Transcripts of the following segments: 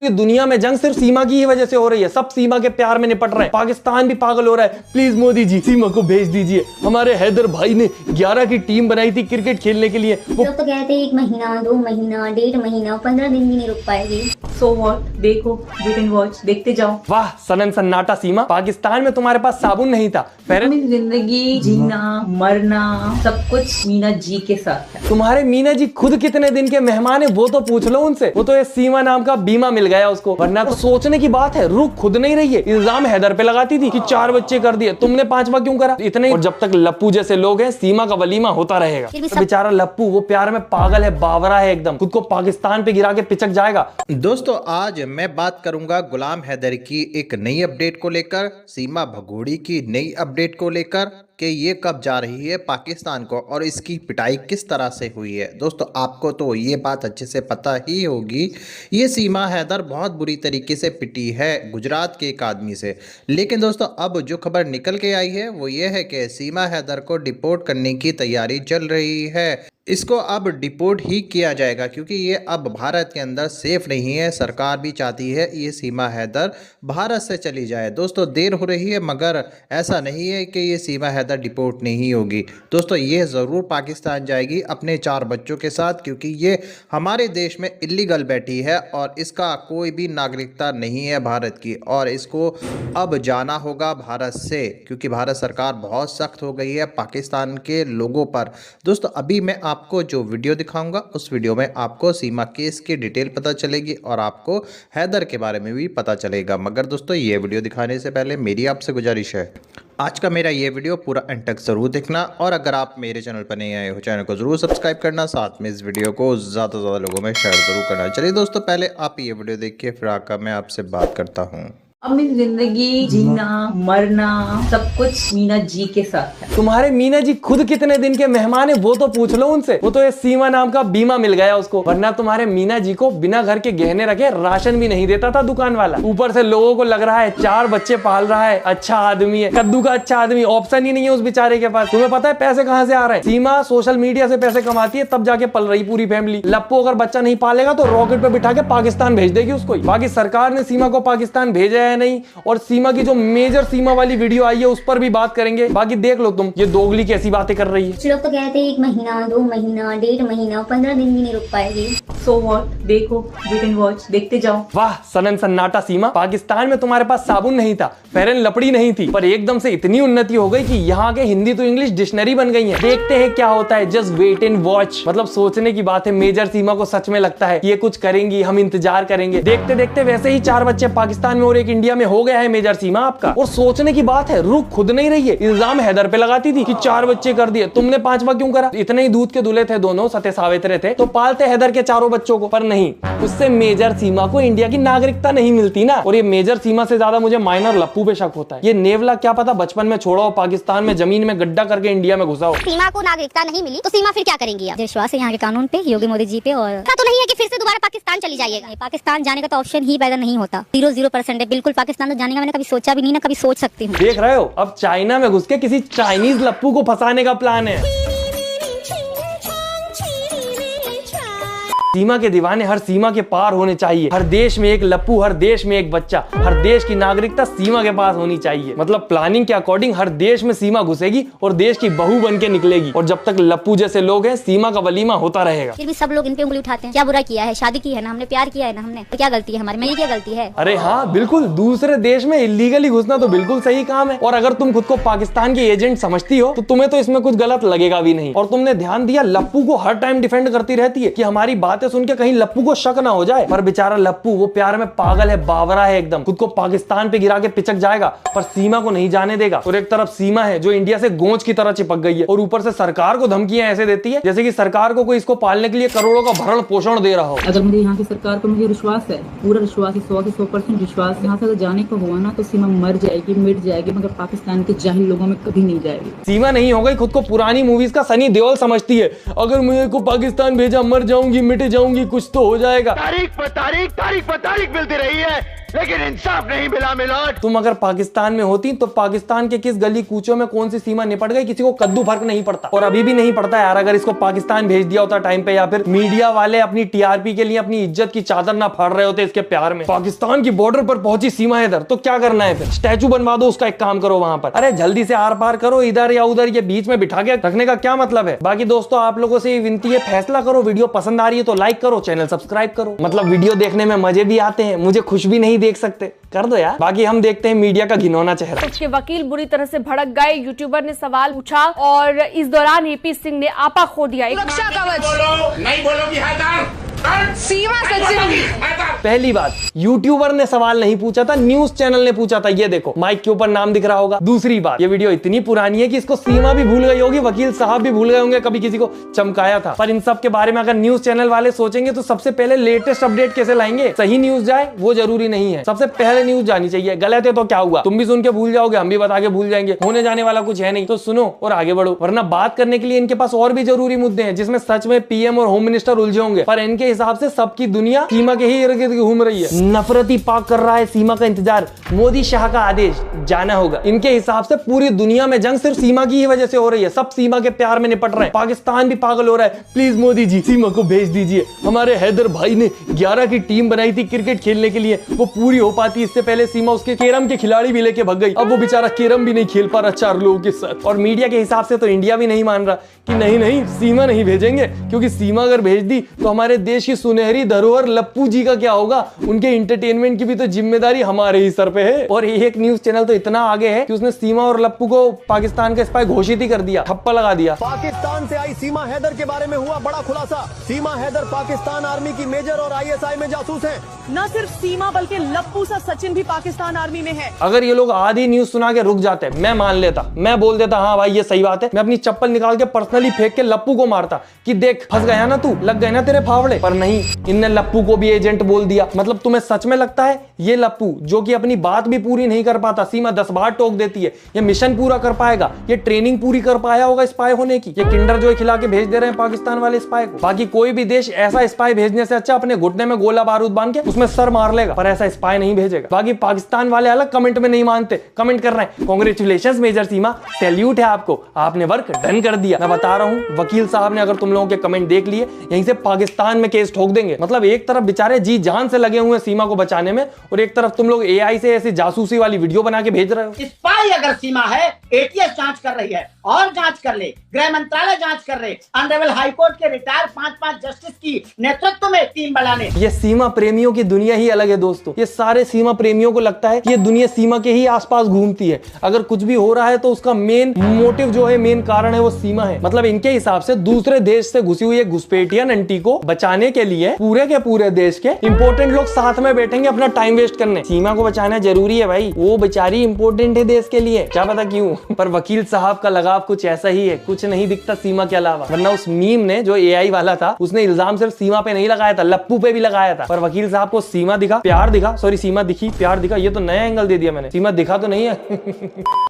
दुनिया में जंग सिर्फ सीमा की ही वजह से हो रही है। सब सीमा के प्यार में निपट रहे हैं। पाकिस्तान भी पागल हो रहा है। प्लीज मोदी जी सीमा को भेज दीजिए। हमारे हैदर भाई ने 11 की टीम बनाई थी क्रिकेट खेलने के लिए। वो लोग तो कहते हैं 1 महीना 2 महीना 1.5 महीना 15 दिन भी नहीं रुक पाएगी। सो व्हाट, देखो, वेट एंड वॉच, देखते जाओ। वाह सनन सन्नाटा सीमा, पाकिस्तान में तुम्हारे पास साबुन नहीं था। मेरी जिंदगी जीना मरना सब कुछ मीना जी के साथ है। तुम्हारे मीना जी खुद कितने दिन के मेहमान है वो तो पूछ लो उनसे। वो तो ये सीमा नाम का बीमा मिल गया उसको, वरना तो सोचने की बात है। रुक खुद नहीं रही है। इल्जाम हैदर पे लगाती थी कि 4 बच्चे कर दिए, तुमने 5वां क्यों करा? इतने। और जब तक लप्पू जैसे लोग हैं सीमा का वलीमा होता रहेगा। बेचारा लप्पू वो प्यार में पागल है, बावरा है एकदम, खुद को पाकिस्तान पे गिरा के पिचक जाएगा। दोस्तों आज मैं बात करूंगा गुलाम हैदर की एक नई अपडेट को लेकर, सीमा भगोड़ी की नई अपडेट को लेकर कि ये कब जा रही है पाकिस्तान को और इसकी पिटाई किस तरह से हुई है। दोस्तों आपको तो ये बात अच्छे से पता ही होगी, ये सीमा हैदर बहुत बुरी तरीके से पिटी है गुजरात के एक आदमी से। लेकिन दोस्तों अब जो खबर निकल के आई है वो ये है कि सीमा हैदर को डिपोर्ट करने की तैयारी चल रही है। इसको अब डिपोर्ट ही किया जाएगा क्योंकि ये अब भारत के अंदर सेफ नहीं है। सरकार भी चाहती है ये सीमा हैदर भारत से चली जाए। दोस्तों देर हो रही है मगर ऐसा नहीं है कि ये सीमा हैदर डिपोर्ट नहीं होगी। दोस्तों ये ज़रूर पाकिस्तान जाएगी अपने 4 बच्चों के साथ, क्योंकि ये हमारे देश में इलीगल बैठी है और इसका कोई भी नागरिकता नहीं है भारत की, और इसको अब जाना होगा भारत से क्योंकि भारत सरकार बहुत सख्त हो गई है पाकिस्तान के लोगों पर। दोस्तों अभी मैं आपको जो वीडियो दिखाऊंगा उस वीडियो में आपको सीमा केस की डिटेल पता चलेगी और आपको हैदर के बारे में भी पता चलेगा। मगर दोस्तों ये वीडियो दिखाने से पहले मेरी आपसे गुजारिश है, आज का मेरा ये वीडियो पूरा एंड तक जरूर देखना, और अगर आप मेरे चैनल पर नहीं आए हो चैनल को जरूर सब्सक्राइब करना, साथ में इस वीडियो को ज़्यादा से ज़्यादा लोगों में शेयर जरूर करना। चलिए दोस्तों पहले आप ये वीडियो देखिए फिर आकर मैं आपसे बात करता हूँ। अब मेरी जिंदगी जीना मरना सब कुछ मीना जी के साथ है। तुम्हारे मीना जी खुद कितने दिन के मेहमान है वो तो पूछ लो उनसे। वो तो ये सीमा नाम का बीमा मिल गया उसको, वरना तुम्हारे मीना जी को बिना घर के गहने रखे राशन भी नहीं देता था दुकान वाला। ऊपर से लोगों को लग रहा है 4 बच्चे पाल रहा है, अच्छा आदमी है, कद्दू का अच्छा आदमी। ऑप्शन ही नहीं है उस बेचारे के पास। तुम्हें पता है पैसे कहाँ से आ रहे हैं? सीमा सोशल मीडिया से पैसे कमाती है तब जाके पल रही पूरी फैमिली। लप्पू अगर बच्चा नहीं पालेगा तो रॉकेट पे बिठा के पाकिस्तान भेज देगी उसको। बाकी सरकार ने सीमा को पाकिस्तान भेजा है नहीं, और सीमा की जो मेजर सीमा वाली वीडियो आई है उस पर भी बात करेंगे। बाकी देख लो तुम ये दोगली कैसी बातें कर रही है। कुछ लोग तो कहते हैं 1 महीना 2 महीना 1.5 महीना 15 दिन भी नहीं रुक पाएगी। सो व्हाट, देखो, वेट एंड वॉच, देखते जाओ। वाह सनन सन्नाटा सीमा, पाकिस्तान में तुम्हारे पास साबुन नहीं था, फेरन लपड़ी नहीं थी, पर एकदम से इतनी उन्नति हो गई कि यहाँ के हिंदी तो इंग्लिश डिक्शनरी बन गई है। देखते हैं क्या होता है, जस्ट वेट एंड वॉच। मतलब सोचने की बात है, मेजर सीमा को सच में लगता है ये कुछ करेंगी, हम इंतजार करेंगे। देखते देखते वैसे ही 4 बच्चे पाकिस्तान में और एक इंडिया में हो गया है मेजर सीमा आपका। और सोचने की बात है, रुक खुद नहीं रही है। इल्जाम हैदर पे लगाती थी कि 4 बच्चे कर दिए, तुमने 5वां क्यों करा? इतने ही दूध के दूल्हे थे दोनों, सते सावित्रे थे, तो पालते हैदर के 4 बच्चों को। पर नहीं, उससे मेजर सीमा को इंडिया की नागरिकता नहीं मिलती ना। और ये मेजर सीमा से ज्यादा मुझे माइनर लप्पू पे शक होता है। ये नेवला क्या पता बचपन में छोड़ा हो पाकिस्तान में, जमीन में गड्ढा करके इंडिया में घुसा हो। सीमा को नागरिकता नहीं मिली तो सीमा फिर क्या करेंगी? आप विश्वास है यहाँ के कानून पे, योगी मोदी जी पे, और तो नहीं है कि फिर से दोबारा पाकिस्तान चली जाइएगा। पाकिस्तान जाने का तो ऑप्शन ही पैदा नहीं होता। 0% है बिल्कुल। पाकिस्तान तो जाने का मैंने कभी सोचा भी नहीं, ना कभी सोच सकती हूँ। देख रहे हो, अब चाइना में घुस के किसी चाइनीज लप्पू को फंसाने का प्लान है। सीमा के दीवाने हर सीमा के पार होने चाहिए। हर देश में एक लप्पू, हर देश में एक बच्चा, हर देश की नागरिकता सीमा के पास होनी चाहिए। मतलब प्लानिंग के अकॉर्डिंग हर देश में सीमा घुसेगी और देश की बहू बन के निकलेगी। और जब तक लप्पू जैसे लोग हैं सीमा का वलीमा होता रहेगा। फिर भी सब लोग इन पे उंगली उठाते हैं। क्या बुरा किया है? शादी की है ना हमने, प्यार किया है ना हमने, तो क्या गलती है हमारी? मेरी क्या गलती है? अरे हाँ बिल्कुल, दूसरे देश में इलीगली घुसना तो बिल्कुल सही काम है। और अगर तुम खुद को पाकिस्तान की एजेंट समझती हो तो तुम्हें तो इसमें कुछ गलत लगेगा भी नहीं। और तुमने ध्यान दिया, लप्पू को हर टाइम डिफेंड करती रहती है कि हमारी बातें सुन के कहीं लप्पू को शक ना हो जाए। पर बेचारा लप्पू वो प्यार में पागल है, बावरा है एकदम, खुद को पाकिस्तान पे गिरा के पिचक जाएगा। पर सीमा को नहीं जाने देगा। और एक तरफ सीमा है जो इंडिया से गोंच की तरह चिपक गई है, और ऊपर से सरकार को धमकियां ऐसे देती है जैसे कि सरकार को कोई इसको पालने के लिए करोड़ों का भरण पोषण दे रहा हो। अगर मुझे यहाँ की सरकार पर मुझे विश्वास है, पूरा विश्वास है, 100% विश्वास। यहाँ से अगर जाने को हुआ ना तो सीमा मर जाएगी, मिट जाएगी, मगर पाकिस्तान के जाहिल लोगों में कभी नहीं जाएगी। सीमा नहीं हो गई खुद को पुरानी मूवीज का सनी देओल समझती है। अगर मुझे को पाकिस्तान भेजा मर जाऊंगी, मिट जाऊंगी, कुछ तो हो जाएगा। तारीख पर तारीख मिलती रही है। लेकिन इंसाफ नहीं मिला मिलोड। तुम अगर पाकिस्तान में होती तो पाकिस्तान के किस गली कूचों में कौन सी सीमा निपट गई किसी को कद्दू फर्क नहीं पड़ता, और अभी भी नहीं पड़ता यार। अगर इसको पाकिस्तान भेज दिया होता टाइम पे, या फिर मीडिया वाले अपनी टीआरपी के लिए अपनी इज्जत की चादर ना फाड़ रहे होते इसके प्यार में। पाकिस्तान की बॉर्डर पर पहुंची सीमा इधर, तो क्या करना है फिर? स्टैचू बनवा दो उसका, एक काम करो वहां पर। अरे जल्दी से आर पार करो, इधर या उधर, ये बीच में बिठा के रखने का क्या मतलब है? बाकी दोस्तों आप लोगों से विनती है, फैसला करो, वीडियो पसंद आ रही है तो लाइक करो, चैनल सब्सक्राइब करो। मतलब वीडियो देखने में मजे भी आते हैं, मुझे खुश भी नहीं देख सकते, कर दो यार। बाकी हम देखते हैं मीडिया का घिनौना चेहरा। उसके वकील बुरी तरह से भड़क गए, यूट्यूबर ने सवाल पूछा और इस दौरान एपी सिंह ने आपा खो दिया। रक्षा कवच नहीं बोलोगी हैदर। सीमा सचिन। पहली बात, यूट्यूबर ने सवाल नहीं पूछा था, न्यूज चैनल ने पूछा था। ये देखो माइक के ऊपर नाम दिख रहा होगा। दूसरी बात, ये वीडियो इतनी पुरानी है कि इसको सीमा भी भूल गई होगी, वकील साहब भी भूल गए होंगे कभी किसी को चमकाया था। पर इन सब के बारे में अगर न्यूज चैनल वाले सोचेंगे तो सबसे पहले लेटेस्ट अपडेट कैसे लाएंगे? सही न्यूज जाए वो जरूरी नहीं है, सबसे पहले न्यूज जानी चाहिए। गलत है तो क्या हुआ, तुम भी सुन के भूल जाओगे, हम भी बता के भूल जाएंगे, होने जाने वाला कुछ है नहीं। तो सुनो और आगे बढ़ो, वरना बात करने के लिए इनके पास और भी जरूरी मुद्दे हैं जिसमें सच में पीएम और होम मिनिस्टर उलझे होंगे। पर इनके हिसाब से सबकी दुनिया सीमा के ही इर्द गिर्द घूम रही है। नफरती पाक कर रहा है सीमा का इंतजार, मोदी शाह का आदेश जाना होगा। इनके हिसाब से पूरी दुनिया में जंग सिर्फ सीमा की ही वजह से हो रही है, सब सीमा के प्यार में निपट रहे हैं। पाकिस्तान भी पागल हो रहा है, प्लीज मोदी जी सीमा को भेज दीजिए। हमारे हैदर भाई ने 11 की टीम बनाई थी क्रिकेट खेलने के लिए, वो पूरी हो पाती, इससे पहले सीमा उसके केरम के खिलाड़ी भी लेके भग गई। अब वो बेचारा केरम भी नहीं खेल पा रहा 4 लोगों के साथ। और मीडिया के हिसाब से तो इंडिया भी नहीं मान रहा कि नहीं सीमा नहीं भेजेंगे, क्योंकि सीमा अगर भेज दी तो हमारे देश की सुनहरी धरोहर लप्पू जी का क्या होगा? उनके एंटरटेनमेंट की भी तो जिम्मेदारी हमारे ही सर पे है। और एक न्यूज चैनल तो इतना आगे है कि उसने सीमा और लप्पू को पाकिस्तान का स्पाई घोषित ही कर दिया, ठप्पा लगा दिया। पाकिस्तान से आई सीमा हैदर के बारे में हुआ बड़ा खुलासा। सीमा हैदर पाकिस्तान आर्मी की मेजर और आईएसआई में जासूस है। न सिर्फ सीमा बल्कि लप्पू सा सचिन भी पाकिस्तान आर्मी में है। अगर ये लोग आधी न्यूज सुना के रुक जाते, मैं मान लेता, मैं बोल देता हाँ भाई ये सही बात है, मैं अपनी चप्पल निकाल के पर्सनली फेंक के लप्पू को मारता कि देख फंस गया ना तू, लग गए ना तेरे फावड़े। पर नहीं, इनने लप्पू को भी एजेंट बोल दिया। मतलब तुम्हें सच में लगता है ये लप्पू जो कि अपनी बात भी पूरी नहीं कर पाता, सीमा 10 बार टोक देती है, ये मिशन पूरा कर पाएगा? ये ट्रेनिंग पूरी कर पाया होगा स्पाई होने की? ये किंडर जो खिला के भेज दे रहे हैं पाकिस्तान वाले स्पाई को। बाकी कोई भी देश ऐसा स्पाई भेजने से अच्छा अपने घुटने में गोला बारूद बांध के उसमें सर मार लेगा, पर ऐसा स्पाई नहीं भेजेगा। बाकी पाकिस्तान वाले अलग कमेंट में नहीं मानते, कमेंट कर रहे हैं कांग्रेचुलेशंस मेजर सीमा, सैल्यूट है आपको, आपने वर्क डन कर दिया। मैं बता रहा हूँ वकील साहब ने अगर तुम लोगों के कमेंट देख लिए यहीं से पाकिस्तान में केस ठोक देंगे। मतलब एक तरफ बेचारे जी जान से लगे हुए सीमा को बचाने में, और एक तरफ तुम लोग एआई से ऐसी जासूसी वाली वीडियो बना के भेज रहे हो। स्पाई अगर सीमा है, एटीएस जांच कर रही है और जांच कर ले, गृह मंत्रालय जांच कर रहे, ऑनरेबल हाईकोर्ट के रिटायर्ड 5 जस्टिस की नेतृत्व में टीम बनाने। ये सीमा प्रेमियों की दुनिया ही अलग है दोस्तों। ये सारे सीमा प्रेमियों को लगता है कि ये दुनिया सीमा के ही आसपास घूमती है। अगर कुछ भी हो रहा है तो उसका मेन मोटिव जो है, मेन कारण है वो सीमा है। मतलब इनके हिसाब से दूसरे देश से घुसी हुई एक घुसपैठिया नंटी को बचाने के लिए पूरे के पूरे देश के इंपोर्टेंट लोग साथ में बैठेंगे अपना टाइम वेस्ट करने। सीमा को बचाना जरूरी है भाई, वो बेचारी इंपोर्टेंट है देश के लिए, क्या पता क्यों। पर वकील साहब का लगाव कुछ ऐसा ही है, कुछ नहीं दिखता सीमा के अलावा। वरना उस मीम ने जो एआई वाला था उसने इल्जाम सिर्फ सीमा पे नहीं लगाया था, लप्पू पे भी लगाया था। पर वकील साहब को सीमा दिखा, प्यार दिखा, सॉरी सीमा दिखी, प्यार दिखा, ये तो नया एंगल दे दिया मैंने, सीमा दिखा तो नहीं है।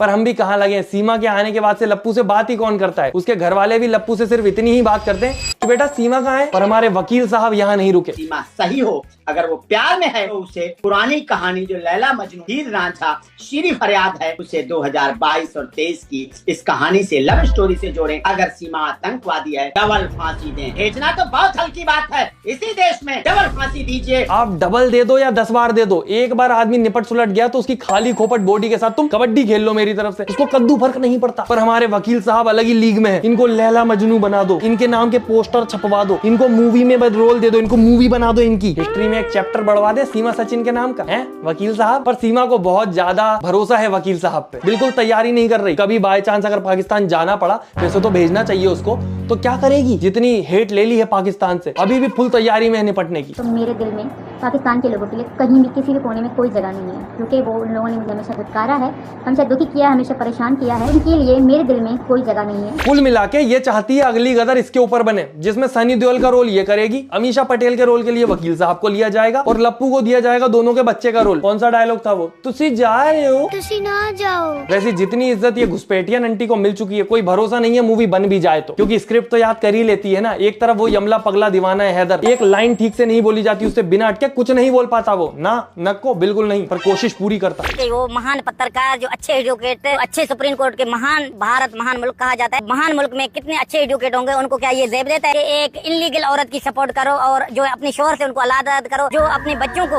पर हम भी कहाँ लगे, सीमा के आने के बाद से लप्पू से बात ही कौन करता है? उसके घर वाले भी लप्पू से सिर्फ इतनी ही बात करते हैं कि बेटा सीमा कहाँ है। पर हमारे वकील साहब यहाँ नहीं रुके। सीमा सही हो, अगर वो प्यार में है तो उसे पुरानी कहानी जो लैला मजनू हीर रांझा शीरी फरियाद है उसे 2022 और 23 की इस कहानी से, लव स्टोरी से जोड़े। अगर सीमा आतंकवादी है डबल फांसी दें। भेजना तो बहुत हल्की बात है, इसी देश में डबल फांसी दीजिए। आप डबल दे दो या 10 बार दे दो, एक बार आदमी निपट सुलट गया तो उसकी खाली खोपट बॉडी के साथ तुम कबड्डी खेल लो मेरी तरफ से, उसको कद्दू फर्क नहीं पड़ता। पर हमारे वकील साहब अलग ही लीग में है, इनको लैला मजनू बना दो, इनके नाम के पोस्टर छपवा दो, इनको मूवी में रोल दे दो, इनको मूवी बना दो, इनकी हिस्ट्री में एक चैप्टर बढ़वा दे सीमा सचिन के नाम का, है वकील साहब। पर सीमा को बहुत ज्यादा भरोसा है वकील साहब पे, बिल्कुल तैयारी नहीं कर रही। कभी बाय चांस अगर पाकिस्तान जाना पड़ा, वैसे तो भेजना चाहिए उसको, तो क्या करेगी? जितनी हेट ले ली है पाकिस्तान से, अभी भी फुल तैयारी में निपटने की। तो मेरे दिल में पाकिस्तान के लोगों के लिए कहीं भी किसी भी कोने में कोई जगह नहीं है, क्योंकि वो उन लोगों ने मुझे हमेशा धुतकारा है, हमेशा दुखी किया, हमेशा परेशान किया है। उनके लिए मेरे दिल में कोई जगह नहीं है। कुल मिला के ये चाहती है अगली गदर इसके ऊपर बने, जिसमें सनी देओल का रोल ये करेगी, अमीषा पटेल के रोल के लिए वकील साहब को लिया जाएगा और लप्पू को दिया जाएगा दोनों के बच्चे का रोल। कौन सा डायलॉग था वो? तुसी जा रहे हो, तुसी ना जाओ। वैसे जितनी इज्जत ये घुसपैठिया नंटी को मिल चुकी है, कोई भरोसा नहीं है मूवी बन भी जाए तो, क्योंकि स्क्रिप्ट तो याद कर ही लेती है ना। एक तरफ वो यमला पगला दीवाना है हैदर, एक लाइन ठीक से नहीं बोली जाती, उससे बिना अटके कुछ नहीं बोल पाता वो ना, नको बिल्कुल नहीं, पर कोशिश पूरी करता है। वो महान पत्रकार जो अच्छे एडवोकेट, अच्छे सुप्रीम कोर्ट के महान, भारत महान मुल्क कहा जाता है, महान मुल्क में कितने अच्छे एडवोकेट होंगे, उनको क्या ये जेब देता है कि एक इनलीगल औरत की सपोर्ट करो और जो अपने शोहर से उनको अलादत करो, जो अपने बच्चों को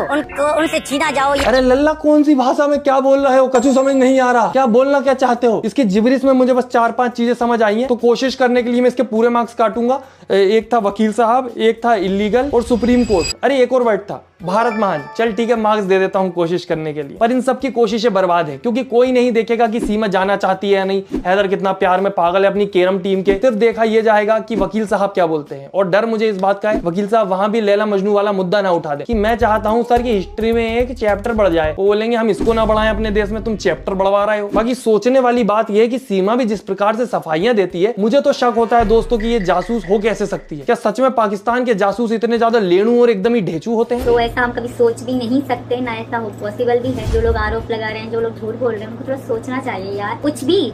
उनसे छीना जाओ। अरे लल्ला कौन सी भाषा में क्या बोल रहे हो, कछु समझ नहीं आ रहा, क्या बोलना क्या चाहते हो। इसकी जिबरिश में मुझे बस 4-5 चीजें समझ आई हैं, तो कोशिश करने के लिए मैं इसके पूरे मार्क्स काटूंगा। एक था वकील साहब, एक था इलीगल और सुप्रीम कोर्ट, अरे एक और वर्ड था भारत महान। चल ठीक है, मार्क्स दे देता हूं कोशिश करने के लिए, पर इन सब की कोशिशें बर्बाद है, क्योंकि कोई नहीं देखेगा कि सीमा जाना चाहती है या नहीं, हैदर कितना प्यार में पागल है अपनी केरम टीम के। सिर्फ देखा यह जाएगा कि वकील साहब क्या बोलते हैं। और डर मुझे इस बात का है वकील साहब वहां भी लैला मजनू वाला मुद्दा ना उठा दे कि मैं चाहता हूं सर की हिस्ट्री में एक चैप्टर बढ़ जाए, वो बोलेंगे हम इसको ना बढ़ाएं अपने देश में, तुम चैप्टर बढ़वा रहे हो। बाकी सोचने वाली बात यह है कि सीमा भी जिस प्रकार से सफाइयां देती है, मुझे तो शक होता है दोस्तों कि ये जासूस हो कैसे सकती है। क्या सच में पाकिस्तान के जासूस इतने ज्यादा लेणू और एकदम ही ढेचू होते हैं? तो ऐसा हम कभी सोच नहीं सकते, ना ऐसा हो पॉसिबल भी है। जो लोग आरोप लगा रहे हैं, जो लोग झूठ बोल रहे हैं, उनको थोड़ा सोचना चाहिए यार। कुछ भी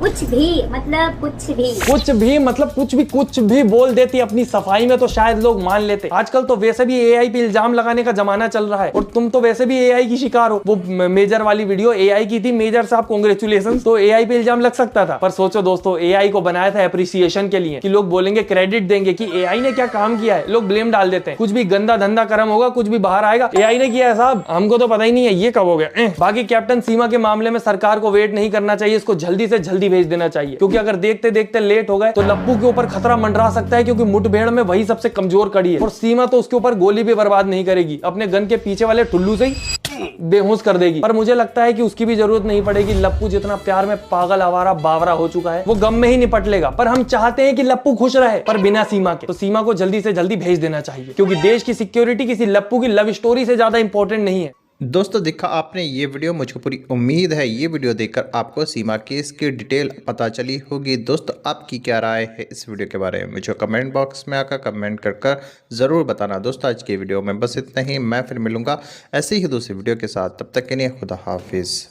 मतलब कुछ भी बोल देती अपनी सफाई में तो शायद लोग मान लेते। आजकल तो वैसे भी एआई पे इल्जाम लगाने का जमाना चल रहा है, और तुम तो वैसे भी एआई की शिकार हो। वो मेजर वाली वीडियो एआई की थी, मेजर साहब कांग्रेचुलेशन, तो एआई पे इल्जाम लग सकता था। पर सोचो दोस्तों, एआई को बनाया था एप्रिसिएशन के लिए कि लोग बोलेंगे, क्रेडिट देंगे कि एआई ने क्या काम किया है। लोग ब्लेम डाल देते हैं, कुछ भी गंदा धंधा कर्म होगा, कुछ भी बाहर आएगा, एआई ने किया है साहब, हमको तो पता ही नहीं है ये कब हो गया। बाकी कैप्टन सीमा के मामले में सरकार को वेट नहीं करना चाहिए, इसको जल्दी से जल्दी भेज देना चाहिए, क्योंकि अगर देखते देखते लेट हो गए तो लप्पू के ऊपर खतरा मंडरा सकता है, क्योंकि मुठभेड़ में वही सबसे कमजोर कड़ी है, और सीमा तो उसके ऊपर गोली भी बर्बाद नहीं करेगी, अपने गन के पीछे वाले टुल्लू से ही बेहोश कर देगी। पर मुझे लगता है कि उसकी भी जरूरत नहीं पड़ेगी। लप्पू जितना प्यार में पागल आवारा बावरा हो चुका है, वो गम में ही निपट लेगा। पर हम चाहते हैं कि लप्पू खुश रहे, पर बिना सीमा के। तो सीमा को जल्दी से जल्दी भेज देना चाहिए, क्योंकि देश की सिक्योरिटी किसी लप्पू की लव स्टोरी से ज्यादा इंपॉर्टेंट नहीं है। दोस्तों देखा आपने ये वीडियो, मुझे पूरी उम्मीद है ये वीडियो देखकर आपको सीमा केस की डिटेल पता चली होगी। दोस्तों आपकी क्या राय है इस वीडियो के बारे में, मुझे कमेंट बॉक्स में आकर कमेंट कर ज़रूर बताना। दोस्तों आज की वीडियो में बस इतना ही, मैं फिर मिलूंगा ऐसे ही दूसरी वीडियो के साथ, तब तक के लिए खुदा हाफिज़।